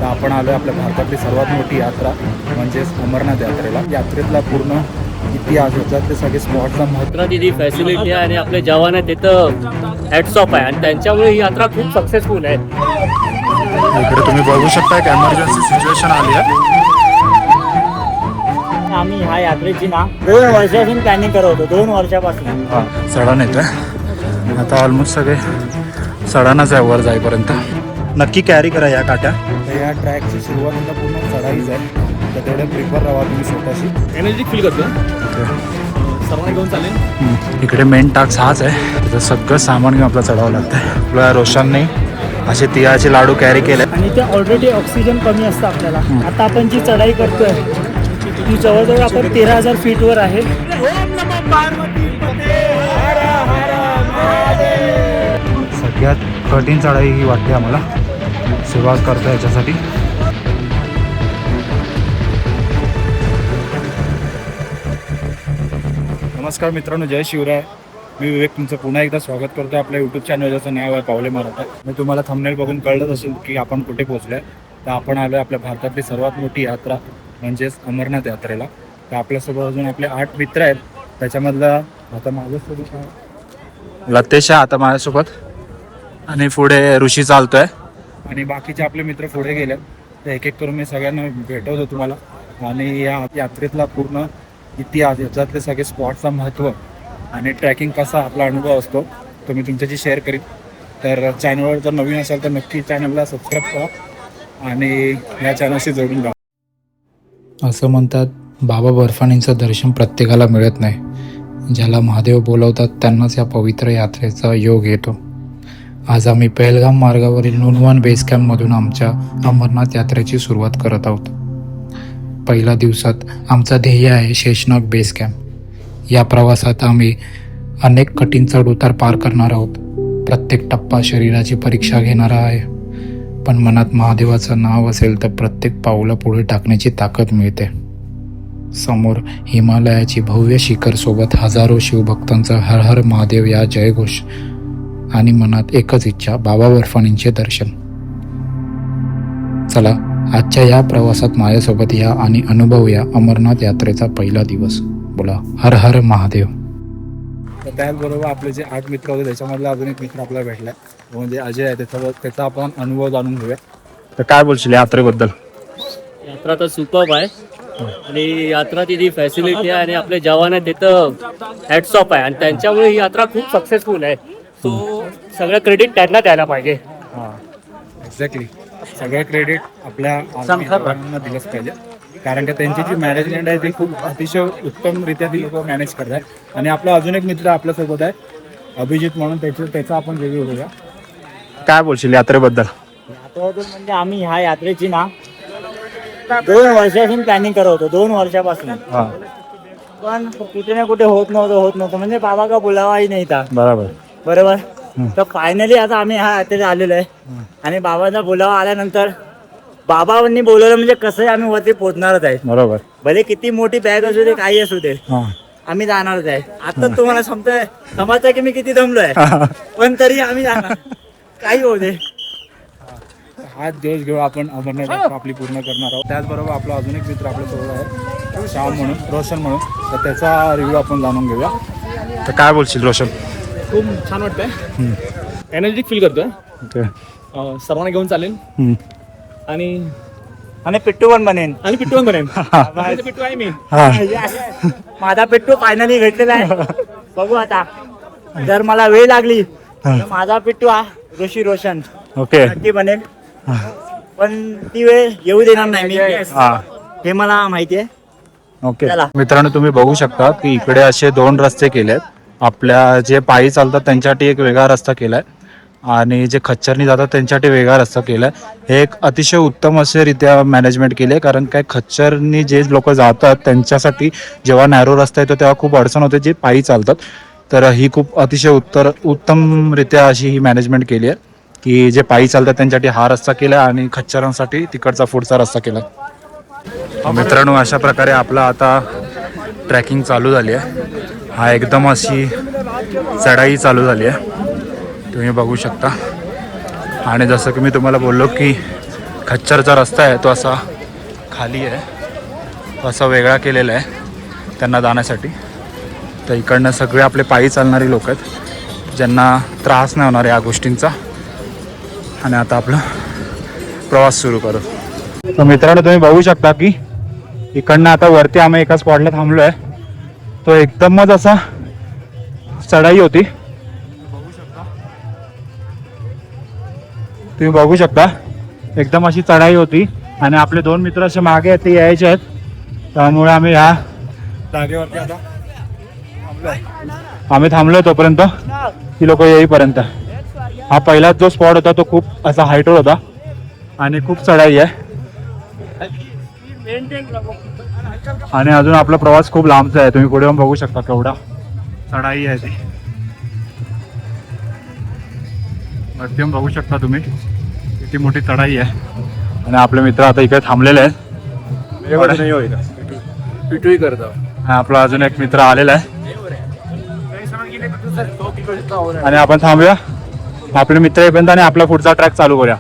तर आपण आलो आपल्या भारतातली सर्वात मोठी यात्रा म्हणजेच अमरनाथ यात्रेला. यात्रेतला पूर्ण इतिहास याच्यातले सगळे स्पॉटचा महत्त्व दिली फॅसिलिटी आहे आणि आपले जवान आहेत तिथं हॅट्स ऑफ आहे आणि त्यांच्यामुळे ही यात्रा खूप सक्सेसफुल आहे. इकडे तुम्ही बघू शकता की एमर्जन्सी सिच्युएशन आली आहे. आम्ही ह्या यात्रेची ना 2 वर्षापासून प्लॅनिंग करत होतो. 2 वर्षापासून सडा येतोय आता. ऑलमोस्ट सगळे सडानाच आहे वर जाईपर्यंत. नक्की कॅरी करा या काट्या. तर या ट्रॅकची सुरुवातीला पूर्ण चढाईच आहे, तर तेवढे प्रिफर राहा तुम्ही स्वतःशी. एनर्जी फील करतो सर्वांना घेऊन चालेल. इकडे मेन टास्क हाच आहे, तिथं सगळं सामान घेऊन आपलं चढावं लागतं. आपल्या रोशनने असे तिळाचे लाडू कॅरी केले आणि ते ऑलरेडी ऑक्सिजन कमी असतं आपल्याला. आता आपण जी चढाई करतोय ती जवळजवळ आपण 13,000 फीटवर आहे. सगळ्यात कठीण चढाई ही वाटते आम्हाला. सुरुवात करतो याच्यासाठी. नमस्कार मित्रांनो, जय शिवराय. मी विवेक तुमचं पुन्हा एकदा स्वागत करतो आपल्या यूट्यूब चॅनल, ज्याचं नाव आहे पावले मराठा. मी तुम्हाला थंबनेल बघून कळलंच असेल की आपण कुठे पोहोचलोय. तर आपण आलो आपल्या भारतातली सर्वात मोठी यात्रा म्हणजेच अमरनाथ यात्रेला. तर आपल्यासोबत अजून आपले 8 मित्र आहेत. त्याच्यामधला आता माझ्यासोबत लतेश आता माझ्यासोबत आणि पुढे ऋषी चालतोय आणि बाकीचे आपले मित्र पुढे गेले. तर एक एक करून मी सगळ्यांना भेटवतो तुम्हाला आणि या यात्रेतला पूर्ण इतिहास याच्यातले सगळे स्पॉटचा महत्त्व आणि ट्रॅकिंग कसा आपला अनुभव असतो तो मी तुमच्याशी शेअर करीन. तर चॅनलवर जर नवीन असाल तर नक्की चॅनलला सबस्क्राईब करा आणि या चॅनलशी जोडून राहा. असं म्हणतात, बाबा बर्फानींचं दर्शन प्रत्येकाला मिळत नाही. ज्याला महादेव बोलवतात त्यांनाच या पवित्र यात्रेचा योग येतो. आज आम्ही पहलगाम मार्गावरील नुनवान बेस कॅम्पमधून आमच्या अमरनाथ यात्रेची सुरुवात करत आहोत. पहिल्या दिवसात आमचा ध्येय आहे शेषनाग बेस कॅम्प. या प्रवासात आम्ही अनेक कठीण चढउतार पार करणार आहोत. प्रत्येक टप्पा शरीराची परीक्षा घेणारा आहे, पण मनात महादेवाचं नाव असेल तर प्रत्येक पाऊला पुढे टाकण्याची ताकद मिळते. समोर हिमालयाची भव्य शिखर सोबत हजारो शिवभक्तांचा हर हर महादेव या जयघोष आणि मनात एकच इच्छा, बाबा बर्फानींचे दर्शन. चला आजच्या या प्रवासात माझ्यासोबत या आणि अनुभवूया अमरनाथ यात्रेचा पहिला दिवस. बोला हर हर महादेव. तर त्याचबरोबर आपले जे 8 मित्र होते त्याच्यामधला अजून एक मित्र आपल्याला भेटलाय, म्हणजे अजय आहे. त्याचा आपण अनुभव जाणून घेऊया. तर काय बोलशील यात्रेबद्दल? यात्रा तर सुपर्ब आहे आणि यात्रा तिथली फॅसिलिटी आहे आणि आपले जवान आहेत तिथं हॅट्स ऑफ आहे आणि त्यांच्यामुळे ही यात्रा खूप सक्सेसफुल आहे. सो सगळं क्रेडिट त्यांना द्यायला पाहिजे. हां एक्झॅक्टली, सगळं क्रेडिट आपल्या जवानांना दिलंच पाहिजे, कारण की त्यांची जी मॅनेजमेंट आहे ती खूप अतिशय उत्तमरित्या ती लोक मॅनेज करतात. आणि आपला अजून एक मित्र आपल्यासोबत आहे अभिजित म्हणून, त्याचा आपण रिव्ह्यू घेऊया. काय बोलशील यात्रेबद्दल? म्हणजे आम्ही ह्या यात्रेची ना 2 वर्षापासून प्लॅनिंग करत होतो. 2 वर्षापासून, पण कुठे ना कुठे होत नव्हतं. म्हणजे बाबा का बोलावाही नाही था. बरोबर. तर फायनली आता आम्ही ह्या यात्रेत आलेलो आहे आणि बाबांचा बोलावा आल्यानंतर बाबांनी बोलवलं म्हणजे कसंही आम्ही वरती पोहोचणारच आहे. बरोबर, भले किती मोठी बॅग असू दे, काही असू दे, आम्ही जाणारच आहे. आता तुम्हाला समजतंय की मी किती दमलोय, पण तरी आम्ही जाणार, काही होऊ दे. हाच दिवस घेऊ आपण अमरनाथ आपली पूर्ण करणार आहोत. त्याचबरोबर आपला अजून एक मित्र आपल्यासोबत आहे श्याम म्हणून, रोशन म्हणून. तर त्याचा रिव्ह्यू आपण जाणून घेऊया. तर काय बोलशील रोशन? खूप छान वाटतंय, एनर्जी फील करतोय. सर्वांना घेऊन चालेल आणि पिट्टू पण बनेन. पिट्टू आहे मी. माझा पिट्टू फायनली भेटलेला आहे. बघू आता, जर मला वेळ लागली तर माझा पिट्टू हा ऋषी रोशन नक्की बनेल, पण ती वेळ येऊ देणार नाही मी, हे मला माहिती आहे. ओके मित्रांनो, तुम्ही बघू शकता की इकडे असे 2 रस्ते केलेत. आपल्या जे पायी चालतात त्यांच्यासाठी एक वेगळा रस्ता केलाय आणि जे खच्चरनी जातात त्यांच्यासाठी वेगळा रस्ता केलाय. हे एक अतिशय उत्तम असे रित्या मॅनेजमेंट केली आहे, कारण काय खच्चरनी जे लोक जातात त्यांच्यासाठी जेव्हा नॅरो रस्ता येतो तेव्हा खूप अडचण होते जे पायी चालतात. तर ही खूप अतिशय उत्तमरित्या अशी ही मॅनेजमेंट केली आहे की जे पायी चालतात त्यांच्यासाठी हा रस्ता केला आणि खच्चरांसाठी तिकडचा पुढचा रस्ता केला. मित्रांनो, अशा प्रकारे आपला आता ट्रॅकिंग चालू झाली आहे. हा एकदम अशी चढाई चालू झाली आहे, तुम्ही बघू शकता. आणि जसं की मी तुम्हाला बोललो की खच्चरचा रस्ता आहे तो असा खाली आहे, तो असा वेगळा केलेला आहे त्यांना जाण्यासाठी. तर इकडनं सगळे आपले पायी चालणारी लोक आहेत ज्यांना त्रास नाही होणार या गोष्टींचा. आणि आता आपला प्रवास सुरू करू. तर मित्रांनो तुम्ही बघू शकता की इकडनं आता वरती आम्ही एका स्पॉटला थांबलो आहे. तो एकदमच असा चढाई होती, तुम्ही बघू शकता एकदम अशी चढाई होती. आणि आपले 2 मित्र असे मागे आहेत ते यायचे आहेत, त्यामुळे आम्ही ह्या जागेवरती आता आम्ही थांबलो तोपर्यंत ती लोक येईपर्यंत. हा पहिलाच जो स्पॉट होता तो खूप असा हाईटवर होता आणि खूप चढाई आहे. आणि अजून आपला प्रवास खूप लांबचा आहे, तुम्ही पुढे येऊन बघू शकता केवढा चढाई आहे ती. मध्यम बघू शकता तुम्ही किती मोठी चढाई आहे. आणि आपले मित्र आता इकडे थांबलेले आहेत. आपला अजून एक मित्र आलेला आहे आणि आपण थांबूया आपले मित्र येईपर्यंत आणि आपला पुढचा ट्रॅक चालू करूया.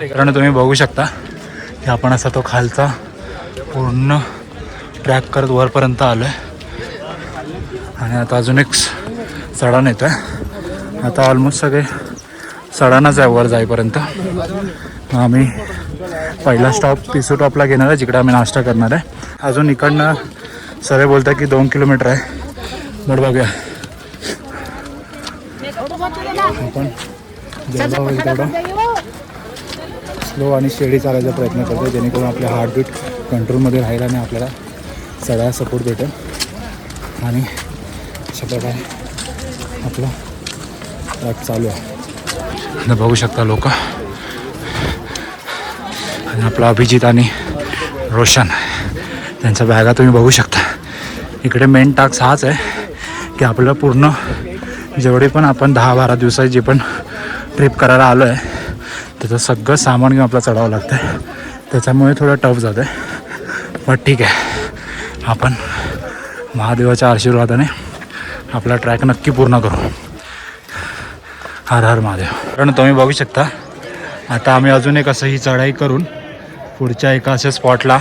कारण तुम्ही बघू शकता की आपण असा तो खालचा पूर्ण ट्रॅक करत वरपर्यंत आलो आहे. आणि आता अजून एक चढण येतो आहे. आता ऑलमोस्ट सगळे चढणच आहे वर जाईपर्यंत. आम्ही पहिला स्टॉप पिसू टॉपला घेणार आहे जिकडे आम्ही नाश्ता करणार आहे. अजून इकडनं सगळे बोलतात की 2 किलोमीटर आहे. बट बघूया आपण जेवढा होईल तेवढा स्लो आणि स्टेडी चालायचा प्रयत्न करतो जेणेकरून आपल्या हार्टबीट कंट्रोलमध्ये राहील आणि आपल्याला सगळ्या सपोर्ट भेटेल. आणि अशा प्रकारे आपला ट्रॅक चालू आहे. बघू शकता लोक. आणि आपला अभिजित आणि रोशन त्यांच्या बॅगा तुम्ही बघू शकता. इकडे मेन टास्क हाच आहे की आपलं पूर्ण जेवढे पण आपण 10-12 दिवसाची जी पण ट्रिप करायला आलो आहे त्याचं सगळं सामान घेऊन आपल्याला चढावं लागतं आहे. त्याच्यामुळे थोडं टफ जातं आहे, पण ठीक आहे. आपण महादेवाच्या आशीर्वादाने आपला ट्रॅक नक्की पूर्ण करू. हर हर महादेव. कारण तुम्ही बघू शकता आता आम्ही अजून एक असं ही चढाई करून पुढच्या एका अशा स्पॉटला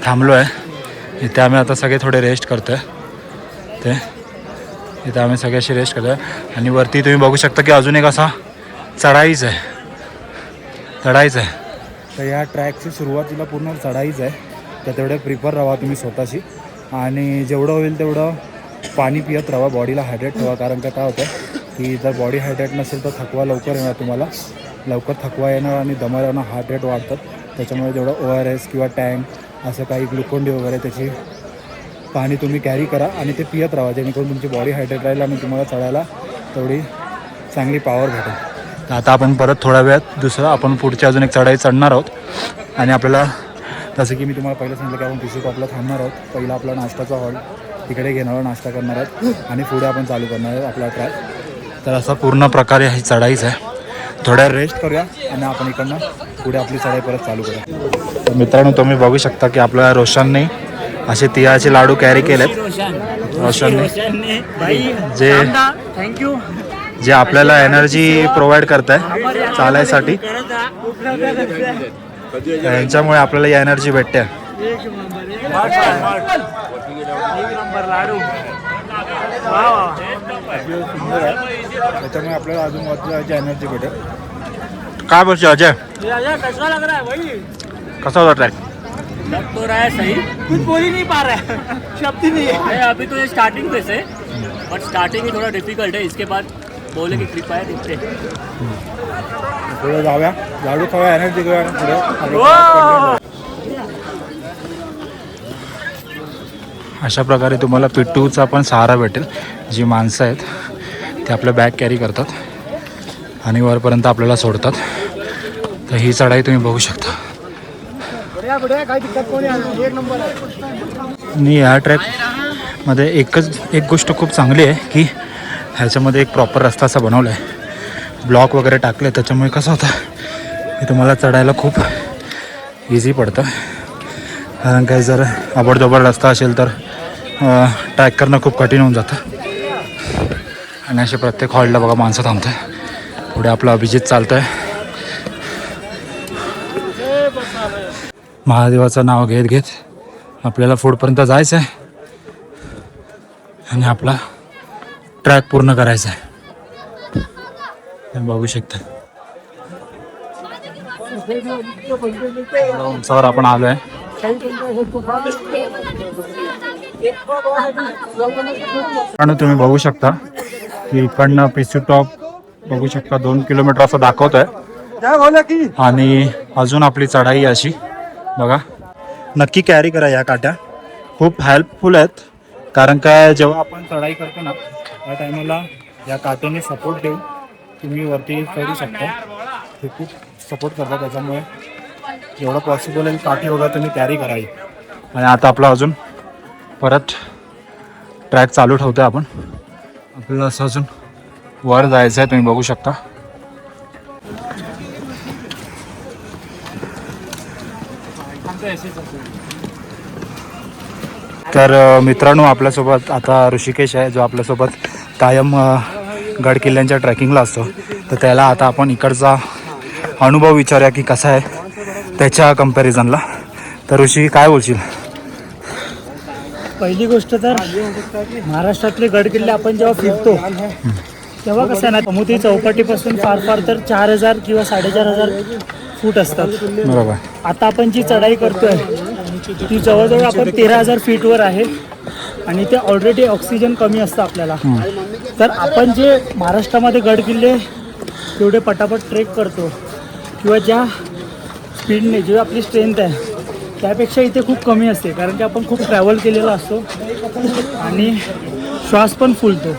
थांबलो आहे. इथे आम्ही आता सगळे थोडे रेस्ट करतो आहे. ते इथे आम्ही सगळे असे रेस्ट करतो आहे. आणि वरती तुम्ही बघू शकता की अजून एक असा चढाईच आहे. तर या ट्रॅकची सुरुवातीला पूर्ण चढाईच आहे. तर तेवढे प्रिपेअर राहा तुम्ही स्वतःशी. आणि जेवढं होईल तेवढं पाणी पित राहा, बॉडीला हायड्रेट ठेवा. कारण का काय होतं की जर बॉडी हायड्रेट नसेल तर थकवा लवकर येणार, तुम्हाला लवकर थकवा येणार आणि दमा येणं, हार्ट रेट वाढतात. त्याच्यामुळे जेवढं ORS किंवा टँक असं काही ग्लुकोन डी वगैरे त्याची पाणी तुम्ही कॅरी करा आणि ते पित राहा जेणेकरून तुमची बॉडी हायड्रेट राहील आणि तुम्हाला चढायला तेवढी चांगली पॉवर भेटेल. तर आता आपण परत थोड्या वेळात दुसरं आपण पुढची अजून एक चढाई चढणार आहोत. आणि आपल्याला जसं की मी तुम्हाला पहिलं सांगितलं की आपण पिसू टॉपला थांबणार आहोत. पहिला आपला नाश्ताचा हॉल तिकडे घेणार, नाश्ता करणार आहोत आणि पुढे आपण चालू करणार आहोत आपला ट्रॅक. तर असा पूर्ण प्रकारे ही चढाईच आहे. थोड्या रेस्ट करूया आणि आपण इकडनं पुढे आपली चढाई परत चालू करूया. तर मित्रांनो तुम्ही बघू शकता की आपल्या रोशनने असे तिळाचे लाडू कॅरी केलेत. रोशनने जे आपल्याला एनर्जी प्रोव्हाइड करत आहे चालायसाठी, यांच्यामुळे आपल्याला ही एनर्जी भेटते. त्याच्यामुळे आपल्याला अजून वाटची एनर्जी भेटेल. काय बोलतो अजय, कसा होता ट्रॅक? लग तो रहा है सही, कुछ बोल ही नहीं पा रहा है, शब्द ही नहीं है. अभी तो ये स्टार्टिंग पे से, बट स्टार्टिंग ही थोड़ा डिफिकल्ट है. इसके बाद बोले की ट्रिप आहे दिखते. पुढे जाऊया, लाडू खाऊया, एनर्जी घेऊया पुढे. अशा प्रकारे तुम्हाला पिट्टूचा पण सहारा भेटेल. जी माणसं आहेत ते आपलं बॅग कॅरी करतात आणि वरपर्यंत आपल्याला सोडतात. तर ही चढाई तुम्ही बघू शकता. आणि ह्या ट्रॅकमध्ये एक गोष्ट खूप चांगली आहे की ह्याच्यामध्ये एक प्रॉपर रस्ता असा बनवला आहे, ब्लॉक वगैरे टाकले. त्याच्यामुळे कसं होतं की तुम्हाला चढायला खूप इझी पडतं. कारण काही जर अबडधोबड रस्ता असेल तर ट्रॅक करणं खूप कठीण होऊन जातं. आणि असे प्रत्येक हॉल्टला बघा माणसं थांबतं आहे. पुढे आपला अभिजित चालतं आहे महादेवाचं नाव घेत घेत आपल्याला पुढपर्यंत जायचं आहे आणि आपला ट्रॅक पूर्ण करायचा आहे. बघू शकता उंचावर आपण आलो आहे. आणि तुम्ही बघू शकता की इकडनं पिसू टॉप बघू शकता 2 किलोमीटर असं दाखवत आहे. आणि अजून आपली चढाई अशी बघा. नक्की कॅरी करा या काट्या, खूप हेल्पफुल आहेत. कारण काय जेव्हा आपण चढाई करतो ना त्या टायमाला या काट्याने सपोर्ट देऊन तुम्ही वरती चढू शकता. ते खूप सपोर्ट करतात, त्याच्यामुळे जेवढं पॉसिबल आहे काठी वगैरे तुम्ही कॅरी करावी. आणि आता आपला अजून परत ट्रॅक चालू ठेवतो आपण. आपल्याला असं अजून वर जायचं आहे, तुम्ही बघू शकता. तर मित्रांनो आपल्यासोबत आता ऋषिकेश आहे, जो आपल्यासोबत कायम गड किल्ल्यांच्या ट्रॅकिंगला असतो. तर त्याला आता आपण इकडचा अनुभव विचारूया की कसा आहे त्याच्या कम्पॅरिझनला. तर ऋषी काय बोलशील? पहिली गोष्ट तर महाराष्ट्रातले गड किल्ले आपण जेव्हा फिरतो तेव्हा कसं आहे ना, समुद्री चौपाटीपासून फार फार तर 4000 किंवा 4500 फूट असतात. बरोबर. आता आपण जी चढाई करतोय ती जवळजवळ आपण 13000 फीटवर आहे आणि ते ऑलरेडी ऑक्सिजन कमी असतं आपल्याला. तर आपण जे महाराष्ट्रामध्ये गड किल्ले तेवढे पटापट ट्रेक करतो किंवा ज्या स्पीडने जी आपली स्ट्रेंथ आहे त्यापेक्षा इथे खूप कमी असते. कारण की आपण खूप ट्रॅव्हल केलेला असतो आणि श्वास पण फुलतो.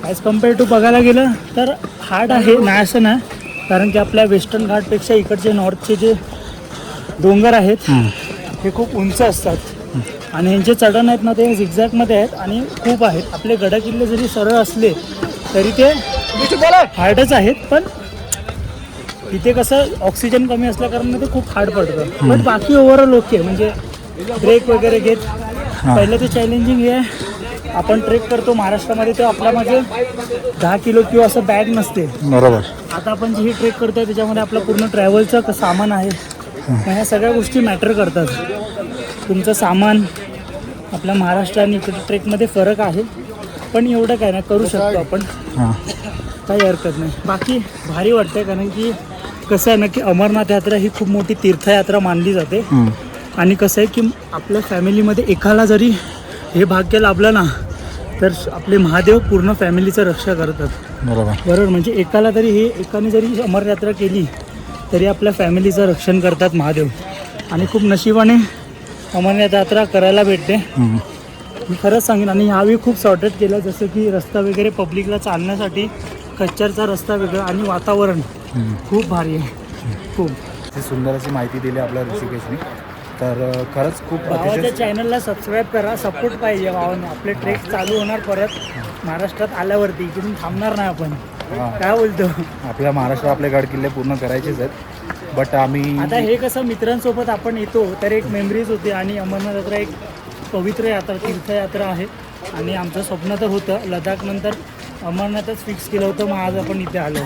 ॲज कम्पेअर टू बघायला गेलं तर हार्ड आहे, नाही असं नाही. कारण की आपल्या वेस्टर्न घाटपेक्षा इकडचे नॉर्थचे जे डोंगर आहेत हे खूप उंच असतात आणि ह्यांचे चढण आहेत ना ते झिगझॅगमध्ये आहेत आणि खूप आहेत. आपले गडकिल्ले जरी सरळ असले तरी ते हार्डच आहेत, पण इथे कसं ऑक्सिजन कमी असल्या कारणाने ते खूप हार्ड पडतं. पण बाकी ओव्हरऑल ओके, म्हणजे ब्रेक वगैरे घेत पहिलं ते चॅलेंजिंग हे आहे. आपण ट्रेक करतो महाराष्ट्रामध्ये तर आपल्यामध्ये 10 किलो किंवा असं बॅग नसते. बरोबर. आता आपण जी ट्रेक करतोय त्याच्यामध्ये आपलं पूर्ण ट्रॅव्हलचं सामान आहे. ह्या सगळ्या गोष्टी मॅटर करतात. तुमचं सामान आपल्या महाराष्ट्र आणि इकडे ट्रेकमध्ये फरक आहे, पण एवढं काय नाही, करू शकतो आपण, काही हरकत नाही. बाकी भारी वाटतं कारण की कसं आहे ना की अमरनाथ यात्रा ही खूप मोठी तीर्थयात्रा मानली जाते. आणि कसं आहे की आपल्या फॅमिलीमध्ये एकाला जरी हे भाग्य लाभलं ना तर आपले महादेव पूर्ण फॅमिलीचं रक्षा करतात. बरोबर. म्हणजे एकाला तरी एकाने जरी अमर यात्रा केली तरी आपल्या फॅमिलीचं रक्षण करतात महादेव. आणि खूप नशिबाने अमरनाथ यात्रा करायला भेटते, मी खरंच सांगेन. आणि ह्यावेळी खूप सॉर्टेड केलं, जसं की रस्ता वगैरे पब्लिकला चालण्यासाठी कच्चरचा रस्ता वेगळा आणि वातावरण खूप भारी आहे. खूप सुंदर अशी माहिती दिली आपल्या ऋषिकेशने. तर खरंच खूप भावाच्या चॅनलला सबस्क्राईब करा, सपोर्ट पाहिजे भावाने. आपले ट्रेक चालू होणार परत महाराष्ट्रात आल्यावरती, इकडून थांबणार नाही आपण. काय बोलतो? आपल्या महाराष्ट्रात आपले गड किल्ले पूर्ण करायचेच आहेत. बट आम्ही आता हे कसं मित्रांसोबत आपण येतो तर एक मेमरीज होते. आणि अमरनाथ यात्रा एक पवित्र यात्रा, तीर्थयात्रा आहे. आणि आमचं स्वप्न तर होतं लडाख नंतर अमरनाथच फिक्स केलं होतं, मग आज आपण इथे आलो.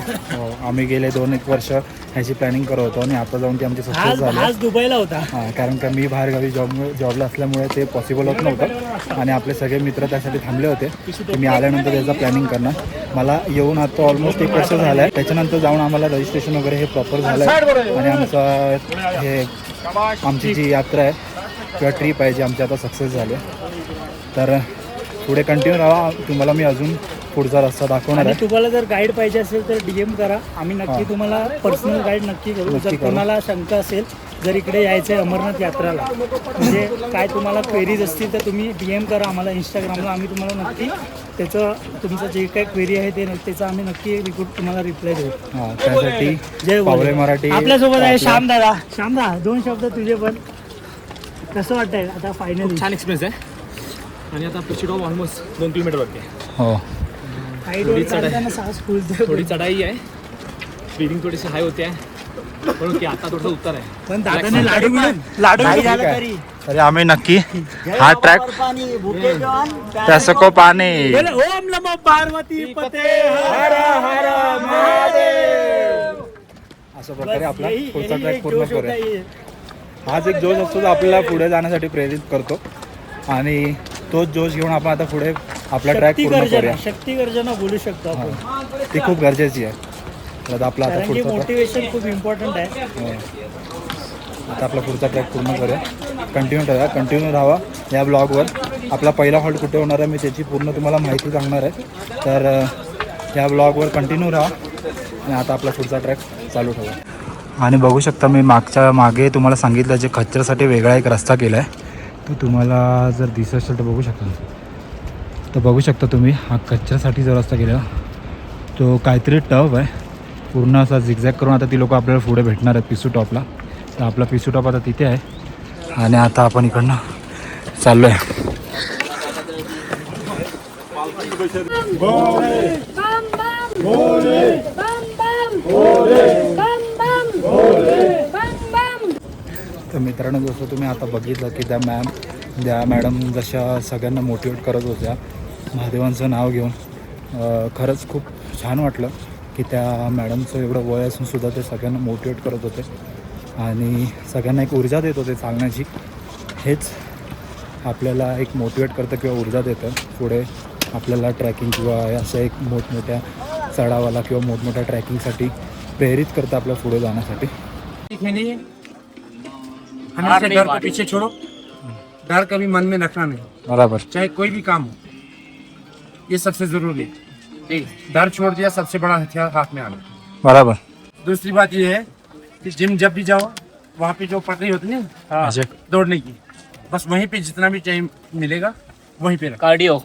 आम्ही गेले 2-1 वर्ष ह्याची प्लॅनिंग करत होतो आणि आता जाऊन ती आमची सक्सेस झाली. आज दुबईला होता. कारण का मी बाहेरगावी जॉबला असल्यामुळे ते पॉसिबल होत नव्हतं आणि आपले सगळे मित्र त्यासाठी थांबले होते की मी आल्यानंतर त्याचा प्लॅनिंग करणार. मला येऊन आता ऑलमोस्ट 1 वर्ष झालं आहे. त्याच्यानंतर जाऊन आम्हाला रजिस्ट्रेशन वगैरे हे प्रॉपर झालं आहे आणि आमची जी यात्रा आहे किंवा ट्रिप आहे जी आमची आता सक्सेस झाली. तर पुढे कंटिन्यू राहा, तुम्हाला मी अजून पुढचा रस्ता दाखवणार आणि आहे. तुम्हाला जर गाईड पाहिजे असेल तर DM करा, आम्ही नक्की तुम्हाला पर्सनल गाईड नक्की करू. जर कोणाला शंका असेल जर इकडे यायचं आहे अमरनाथ यात्राला, म्हणजे काय तुम्हाला क्वेरीज असतील तर तुम्ही DM करा आम्हाला इंस्टाग्रामला. आम्ही तुम्हाला नक्की त्याचं तुमचं जे काही क्वेरी आहे ते त्याचं आम्ही नक्की तुम्हाला रिप्लाय देऊ. त्यासाठी जय पावले मराठी आपल्यासोबत आहे श्यामदादा. श्यामदा 2 शब्द तुझे पण, कसं वाटतंय आता फायनली? छान एक्सपिरियन्स आहे. आणि आता पिछी टॉप ऑलमोस्ट 2 किलोमीटर वरती आहे. हो. थोडी चढाई आहे, स्पीडिंग थोडीशी हाय होते आहे, पण ओके आता थोडंसं उत्तर आहे. पण दादाने लाडू झाला तरी तरी आम्ही नक्की हा ट्रॅक त्यासको पाणी. ओम नमो पार्वती पते हर हर महादेव. अशा प्रकारे आपला यही- पुढचा यही ट्रॅक एक पूर्ण जोश होता करूया. ये. हाच एक जोश असतो जो आपल्याला पुढे जाण्यासाठी प्रेरित करतो आणि तोच जोश घेऊन आपण आता पुढे आपला ट्रॅक शक्ती पूर्ण गर्जना करूया. शक्ती गर्जना बोलू शकतो आपण. ती खूप गरजेची आहे. तर आता आपला आता कारण की पुढचा मोटिवेशन खूप इम्पॉर्टंट आहे. आता आपला पुढचा ट्रॅक पूर्ण करूया. कंटिन्यू राहा या ब्लॉगवर. आपला पहिला हॉल्ट कुठे होणार आहे मी त्याची पूर्ण तुम्हाला माहिती सांगणार आहे. तर या ब्लॉगवर कंटिन्यू राहा आणि आता आपला पुढचा ट्रॅक चालू ठेवा. आणि बघू शकता मी मागे तुम्हाला सांगितलं जे खच्चरसाठी वेगळा एक रस्ता केला आहे तो तुम्हाला जर दिसत असेल तर बघू शकता तुम्ही. हा खच्चरसाठी जो रस्ता केला तो काहीतरी टफ आहे पूर्ण असा झिगझॅग करून. आता ती लोक आपल्याला पुढे भेटणार आहेत पिसू टॉपला. तर आपला पिसू टॉप आता तिथे आहे आणि आता आपण इकडनं चाललो आहे. तर मित्रांनो जसं तुम्ही आता बघितलं की त्या मॅडम जशा सगळ्यांना मोटिवेट करत होत्या महादेवांचं नाव घेऊन, खरंच खूप छान वाटलं की त्या मॅडमचं एवढं वय असून सुद्धा ते सगळ्यांना मोटिवेट करत होते आणि सगळ्यांना एक ऊर्जा देत होते चालण्याची. हेच आपल्याला एक मोटिवेट करतं किंवा ऊर्जा देतं पुढे आपल्याला ट्रॅकिंग किंवा अशा एक मोठमोठ्या चढावाला किंवा मोठमोठ्या ट्रॅकिंगसाठी प्रेरित करतं आपल्या पुढे जाण्यासाठी. हमेशा डर को पीछे छोड़ो. डर कभी मन में रखना नहीं, बराबर. चाहे कोई भी काम हो. ये सबसे जरूरी है. डर छोड़ दिया, सबसे बड़ा हथियार हाथ में आना. बराबर. दूसरी बात ये है कि जिम जब भी जाओ वहाँ पे जो पटरी होती है ना दौड़ने की, बस वहीं पे जितना भी टाइम मिलेगा वहीं पे कार्डियो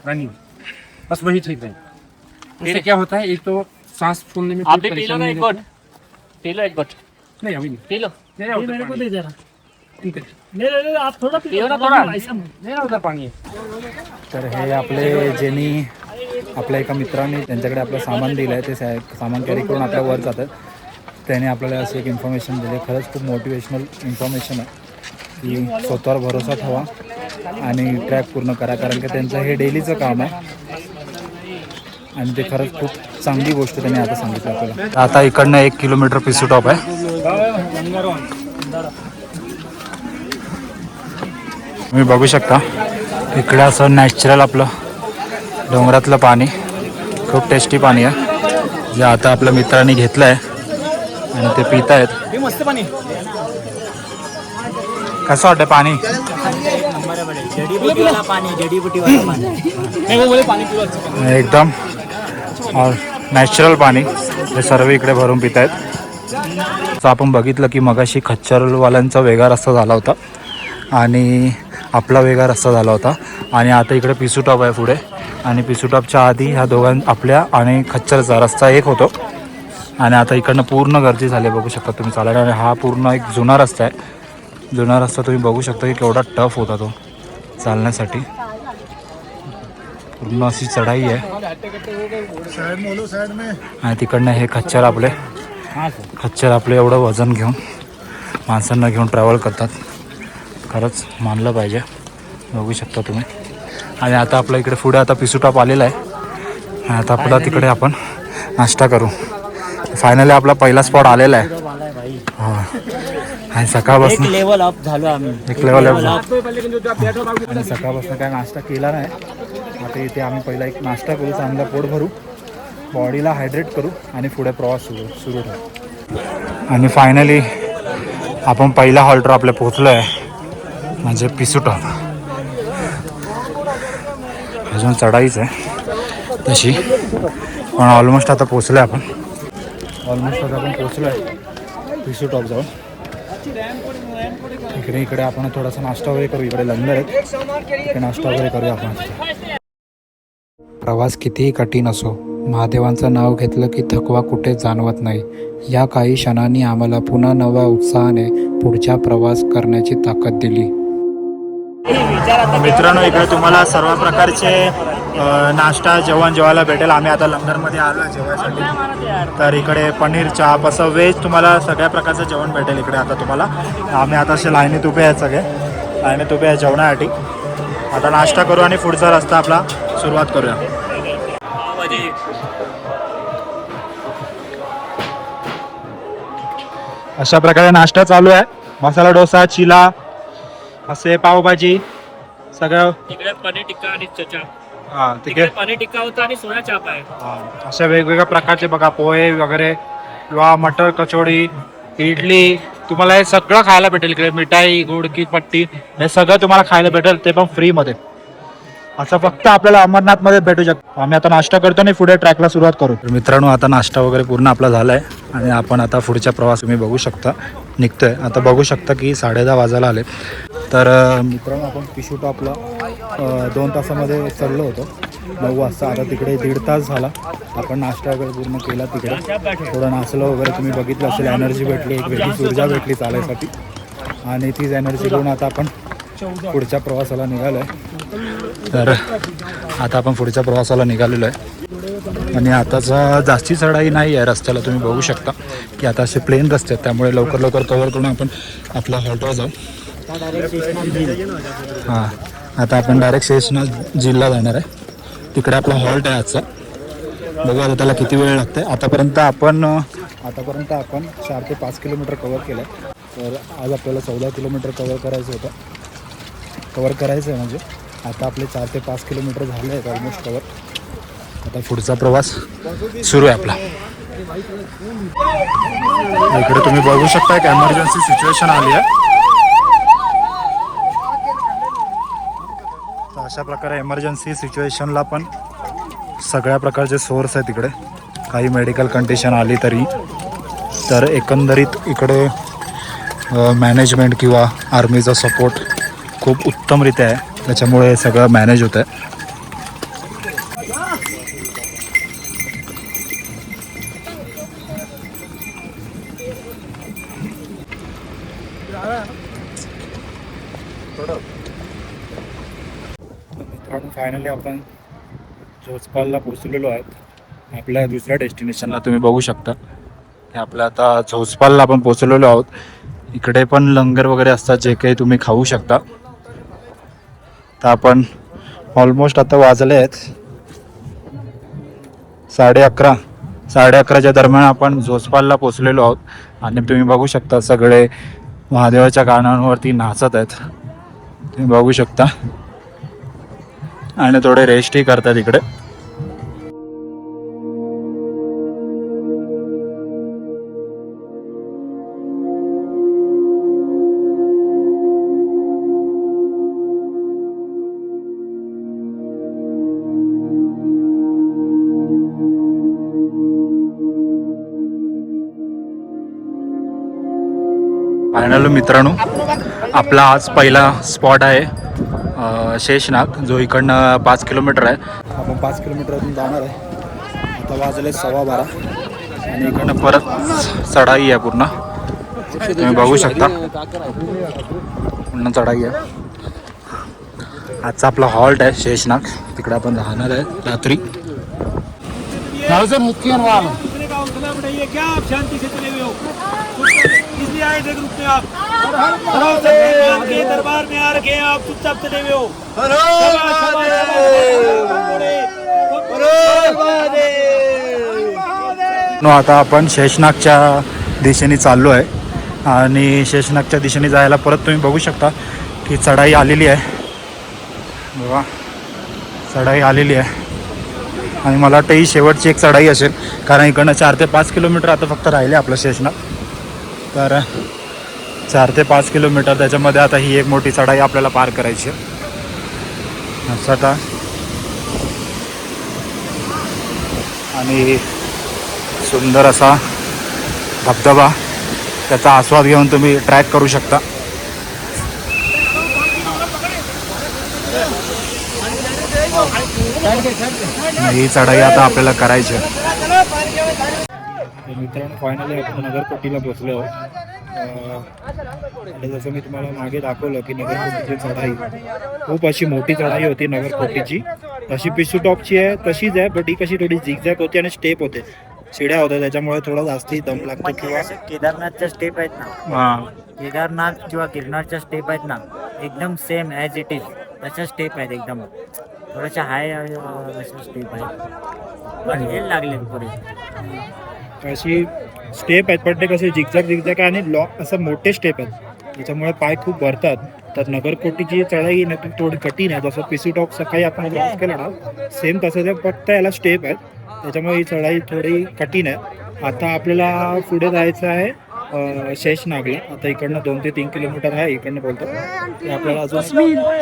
रनिंग, बस वही ठीक है. इससे क्या होता है, एक तो सांस फूलने में आप कोई भी पी लो परेशानी ना नहीं एक घोट. होती. पी लो एक घोट. नहीं अभी नहीं. P low. नहीं उधर मेरे को पानी दे जरा. ठीक है. आप थोड़ा पियो ना थोड़ा. नहीं ना उधर पानी है. तर हे आपले ज्यांनी आपल्या एका मित्राने त्यांच्याकडे आपलं सामान दिलं आहे ते सामान कॅरी करून आपल्या वर जातात. त्याने आपल्याला असं एक इन्फॉर्मेशन दिली. खरंच खूप मोटिवेशनल इन्फॉर्मेशन आहे की स्वतःवर भरोसा ठेवा आणि ट्रॅक पूर्ण करा, कारण की त्यांचं हे डेलीचं काम आहे आणि ते खरंच खूप चांगली गोष्ट त्यांनी आता सांगितलं आपल्याला. आता इकडनं 1 किलोमीटर पिसू टॉप आहे. तुम्ही बघू शकता इकडे असं नॅचरल आपलं डोंगरातलं पाणी, खूप टेस्टी पाणी आहे जे आता आपल्या मित्रांनी घेतलं आहे आणि ते पित आहेत. मस्त पाणी. कसं वाटतं पाणी? जडीबुटीवाला पाणी. एकदम नॅचरल पाणी हे सर्व इकडे भरून पित आहेत. तर आपण बघितलं की मगाशी खच्चरवाल्यांचा वेगळा रस्ता झाला होता आणि आपला वेगळा रस्ता झाला होता आणि आता इकडे पिसू टॉप आहे पुढे आणि पिसू टॉपच्या आधी ह्या आपल्या आणि खच्चरचा रस्ता एक होतो आणि आता इकडनं पूर्ण गर्दी झाली बघू शकता तुम्ही चालायला. आणि हा पूर्ण एक जुना रस्ता आहे. जुना रस्ता तुम्ही बघू शकता की केवढा टफ होता तो चालण्यासाठी. पूर्ण अशी चढाई आहे आणि तिकडनं हे खच्चर आपले एवढं वजन घेऊन माणसांना घेऊन ट्रॅव्हल करतात. खरंच मानलं पाहिजे. बघू शकता तुम्ही. आणि आता आपल्या इकडे पुढे आता पिसू टॉप आलेला आहे आणि आता आपला तिकडे आपण नाश्ता करू. फायनली आपला पहिला स्पॉट आलेला आहे. हां आणि सकाळपासून एक लेवल अप झालो आम्ही. एक लेवल अप आणि सकाळपासून काय नाश्ता केला नाही. आता इथे आम्ही पहिला एक नाश्ता करू, चांगला पोट भरू, बॉडीला हायड्रेट करू आणि पुढे प्रवास सुरू ठेवू. आणि फायनली आपण पहिला हॉल्टर आपल्या पोचलो आहे म्हणजे पिसू टॉप. अजून चढाईच आहे तशी पण ऑलमोस्ट आता पोचलो आहे आपण. पोचलो आहे पिसू टॉप जाऊन. इकडे आपण थोडासा नाश्ता वगैरे करू. इकडे लंगर आहेत, इकडे नाश्ता वगैरे करूया आपण. प्रवास कितीही कठीण असो, महादेवांचं नाव घेतलं की थकवा कुठे जाणवत नाही. या काही क्षणांनी आम्हाला पुन्हा नव्या उत्साहाने पुढचा प्रवास करण्याची ताकद दिली. मित्रांनो इकडे तुम्हाला सर्व प्रकारचे नाश्ता जेवण जेवायला भेटेल. आम्ही आता लंगरमध्ये आलो आहे जेवायसाठी. तर इकडे पनीर चाप असं व्हेज तुम्हाला सगळ्या प्रकारचं जेवण भेटेल इकडे. आता तुम्हाला आम्ही आता असे लाईनीत उभे आहेत, सगळे लाईनीत उभे आहेत जेवणासाठी. आता नाश्ता करू आणि पुढचा रस्ता आपला सुरुवात करूया. अशा प्रकारे नाश्ता चालू आहे. मसाला डोसा, चिला, असे पावभाजी सगळं. तिकडे पनीर टिक्का आणि चचा. हा तिकडे तिकडे पनीर टिक्का होता आणि सोया चाप आहे. अशा वेगवेगळ्या प्रकारचे बघा पोहे वगैरे किंवा मटर कचोडी, इडली, तुम्हाला हे सगळं खायला भेटेल इकडे. मिठाई, गुड की पट्टी, हे सगळं तुम्हाला खायला भेटेल, ते पण फ्री मध्ये. असं फक्त आपल्याला अमरनाथ मध्ये भेटू शकतो. आम्ही आता नाश्ता करतो आणि पुढे ट्रॅकला सुरुवात करू. तर मित्रांनो, आता नाश्ता वगैरे पूर्ण आपला झालाय आणि आपण आता पुढच्या प्रवास तुम्ही बघू शकता निघतोय. आता बघू शकता की 10:30 वाजायला आले. तर मित्रांनो, आपण पिशू टॉपला 2 तासामध्ये चढलो होतो 9 वाजता. आता तिकडे 1.5 तास झाला. आपण नाश्ता वगैरे पूर्ण केला तिकडे, थोडं नाचलं वगैरे, तुम्ही बघितलं असेल. एनर्जी भेटली, एक वेगळीच ऊर्जा भेटली चालायसाठी आणि तीच एनर्जी घेऊन आता आपण पुढच्या प्रवासाला निघालो आहे. तर आता आपण पुढच्या प्रवासाला निघालेलो आहे आणि आताचा जास्ती चढाई नाही आहे रस्त्याला. तुम्ही बघू शकता की आता असे प्लेन रस्ते आहेत, त्यामुळे लवकर लवकर कव्हर करून आपण आपला हॉल्टवर जाऊ. हां, आता आपण डायरेक्ट शेषनाग झीलला जाणार आहे. तिकडे आपला हॉल्ट आहे आजचा. बघू आता त्याला किती वेळ लागते. आतापर्यंत आपण 4 ते 5 किलोमीटर कव्हर केलं आहे. तर आज आपल्याला 14 किलोमीटर कव्हर करायचं आहे म्हणजे आता आपले 4 ते 5 किलोमीटर झाले आहेत ऑलमोस्ट कव्हर. आता पुढचा प्रवास सुरू आहे आपला. इकडे तुम्ही बघू शकता एक एमर्जन्सी सिच्युएशन आली आहे. तर अशा प्रकारे एमर्जन्सी सिच्युएशनला पण सगळ्या प्रकारचे सोर्स आहेत इकडे. काही मेडिकल कंडिशन आली तरी तर एकंदरीत इकडे मॅनेजमेंट किंवा आर्मीचा सपोर्ट खूप उत्तमरित्या आहे, त्याच्यामुळे सगळं मॅनेज होतं आहे. फायनली आपण झोजपालला पोचलेलो आहेत. आपल्या दुसऱ्या डेस्टिनेशनला तुम्ही बघू शकता की आपल्या आता झोजपालला आपण पोचलेलो आहोत. इकडे पण लंगर वगैरे असतात, जे काही तुम्ही खाऊ शकता. तर आपण ऑलमोस्ट आता वाजले आहेत 11:30 दरम्यान आपण झोजपालला पोचलेलो आहोत आणि तुम्ही बघू शकता सगळे महादेवाच्या गाण्यांवरती नाचत आहेत, तुम्ही बघू शकता, आणि थोडे रेस्टही करतात इकडे. फायनल मित्रांनो, आपला आज पहिला स्पॉट आहे शेषनाग, जो इकडनं 5 किलोमीटर आहे. आपण 5 किलोमीटरतून जाणार आहे. आता वाजले 12:15 आणि इकडनं परत चढाई आहे पूर्ण, तुम्ही बघू शकता पूर्ण चढाई आहे. आजचा आपला हॉल्ट आहे शेषनाग, तिकडे आपण राहणार आहे रात्री. क्या आप शांति से चले हुए हो? इसलिए आए थे ग्रुप में आप? भगवान के दरबार में आ रखे हैं आप, चुपचाप चले हुए हो? आता आपण शेषनागच्या दिशेने चाललो आहे आणि शेषनागच्या दिशेने जायला परत तुम्ही बघू शकता की चढाई आलेली आहे. बघा, चढाई आलेली आहे आणि मला वाटतं ही शेवटची एक चढाई असेल, कारण इकडनं 4 ते 5 किलोमीटर आता फक्त राहिले आपलं शेषनाग. तर 4 ते 5 किलोमीटर, त्याच्यामध्ये आता ही एक मोठी चढाई आपल्याला पार करायची आहे. असं आता आणि सुंदर असा धबधबा, त्याचा आस्वाद घेऊन तुम्ही ट्रॅक करू शकता. ही चढाई आता आपल्याला करायची आहे. मित्रांनो, फायनली आपण नगरकोटीला पोचलो आणि जसं मी तुम्हाला मागे दाखवलं की नगरकोटीची चढाई खूप अशी मोठी चढाई होती नगरकोटीची. तशी पिसू टॉपची आहे तशीच आहे, बट ही कशी थोडी झिगझॅग होती आणि स्टेप होते, शिड्या होत्या, त्याच्यामुळे थोडा जास्ती दम लागतो. किंवा केदारनाथच्या स्टेप आहेत ना, केदारनाथ किंवा गिरनारच्या स्टेप आहेत ना, एकदम सेम ॲज इट इज तशा स्टेप आहेत, एकदम थोड्याशा हाय अशा स्टेप आहेत, पण हे लागले पुढे. अशी स्टेप आहेत, पण ते कसे झिकझॅक आहे आणि लॉक असं मोठे स्टेप आहेत, त्याच्यामुळे पाय खूप भरतात. तर नगरकोटीची चढाई ना ती थोडी कठीण आहे. जसं पिसी टॉप सकाळी आपण क्रॉस केला ना सेम तसं ते, फक्त याला स्टेप आहेत, त्याच्यामुळे ही चढाई थोडी कठीण आहे. आता आपल्याला पुढे जायचं आहे शेषनागला. आता इकडनं 2 ते 3 किलोमीटर आहे इकडनं बोलतो. ते आपल्याला अजून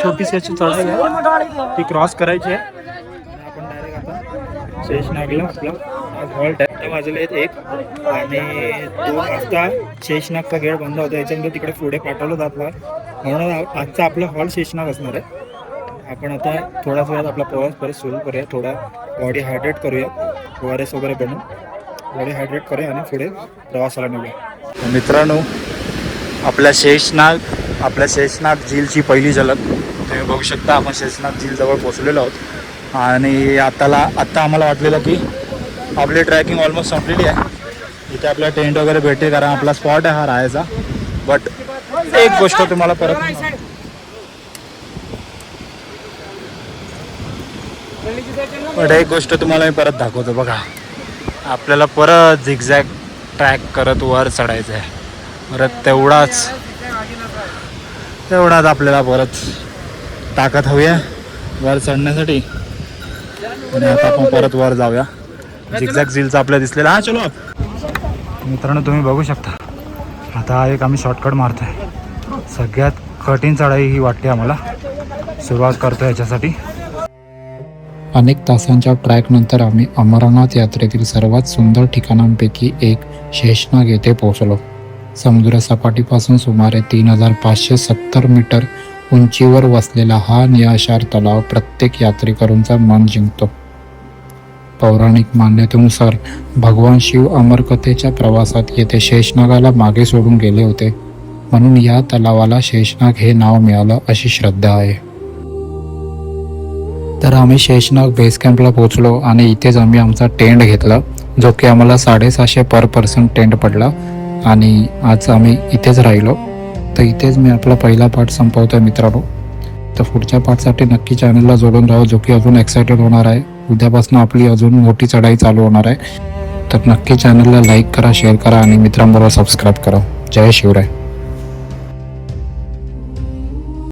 छोटीशी अशी चढाई आहे ती क्रॉस करायची आहे. आपण डायरेक्ट आता शेषनागला आपला हॉल्ट आहे. त्या बाजूला आहेत 1 आणि 2 वाजता शेषनागचा गेट बंद होता, याच्यानंतर तिकडे पुढे पाठवलं जात नाही. म्हणून आजचा आपला हॉल शेषनाग असणार आहे. आपण आता थोड्याच वेळात आपला प्रवास परत सुरू करूया. थोडा बॉडी हायड्रेट करूया, ORS वगैरे बनवून बॉडी हायड्रेट करूया आणि पुढे प्रवासाला निघूया. मित्रांनो, आपल्या शेषनाग झीलची पहिली झलक तुम्ही बघू शकता. आपण शेषनाग झीलजवळ पोहोचलेलो आहोत आणि आत्ता आम्हाला वाटलेलं की आपली ट्रॅकिंग ऑलमोस्ट संपलेली आहे. इथे आपला टेंट वगैरे भेटेल कारण आपला स्पॉट आहे हा राहायचा. बट एक गोष्ट तुम्हाला मी परत दाखवतो. बघा, आपल्याला परत झिगझॅग ट्रॅक करत वर चढायचं आहे. परत तेवढाच आपल्याला परत ताकद हवी आहे वर चढण्यासाठी. आणि आता आपण परत वर जाऊया. झिगझॅग झीलचा आपल्याला दिसलेला हा चलो. मित्रांनो, तुम्ही बघू शकता आता एक आम्ही शॉर्टकट मारतोय. सगळ्यात कठीण चढाई ही वाटली आम्हाला. सुरुवात करतो याच्यासाठी. अनेक तासांच्या ट्रॅकनंतर आम्ही अमरनाथ यात्रेतील सर्वात सुंदर ठिकाणांपैकी एक शेषनाग येथे पोहोचलो. समुद्र सपाटीपासून सुमारे 3570 मीटर उंचीवर वसलेला हा निळाशार तलाव प्रत्येक यात्रेकरूंचा मन जिंकतो. पौराणिक मान्यतेनुसार भगवान शिव अमरकथेच्या प्रवासात येथे शेषनागाला मागे सोडून गेले होते, म्हणून या तलावाला शेषनाग हे नाव मिळालं अशी श्रद्धा आहे. तर आम्ही शेषनाग बेस कॅम्पला पोहोचलो आणि इथेच आम्ही आमचा टेंट घेतला, जो की आम्हाला 750 पर पर्सन टेंट पडला आणि आज आम्ही इथेच राहिलो. तर इथेच मी आपला पहिला पार्ट संपवतोय मित्रांनो. तर पुढच्या पार्टसाठी नक्की चॅनलला जोडून राहा, जो की अजून एक्सायटेड होणार आहे. उद्यापासून आपली अजून मोठी चढाई चालू होणार आहे. तर नक्की चॅनलला लाईक करा, शेअर करा आणि मित्रांबरोबर सबस्क्राईब करा. जय शिवराय.